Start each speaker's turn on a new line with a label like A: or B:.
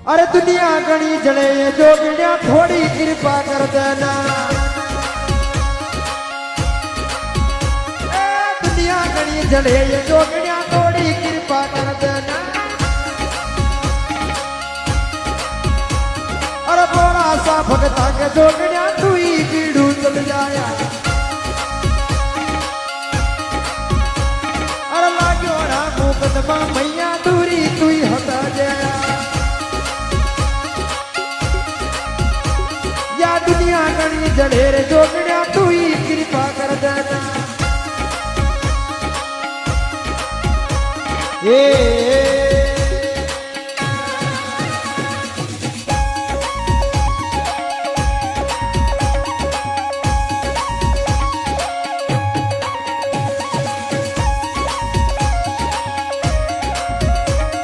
A: अरे दुनिया गणी जड़े जोगड़िया थोड़ी कृपा कर देना। दुनिया गणी जड़े जोगड़िया थोड़ी कृपा कर देना। अरे बड़ा सा भगता के जोगड़िया तू ही बीड़ू चल जाया। अरे लाग्यो ना मुकदमा मैया दूरी तू ही हटा जाया। दुनिया गणी जड़ेर जोगड़िया तू ही कृपा कर देना।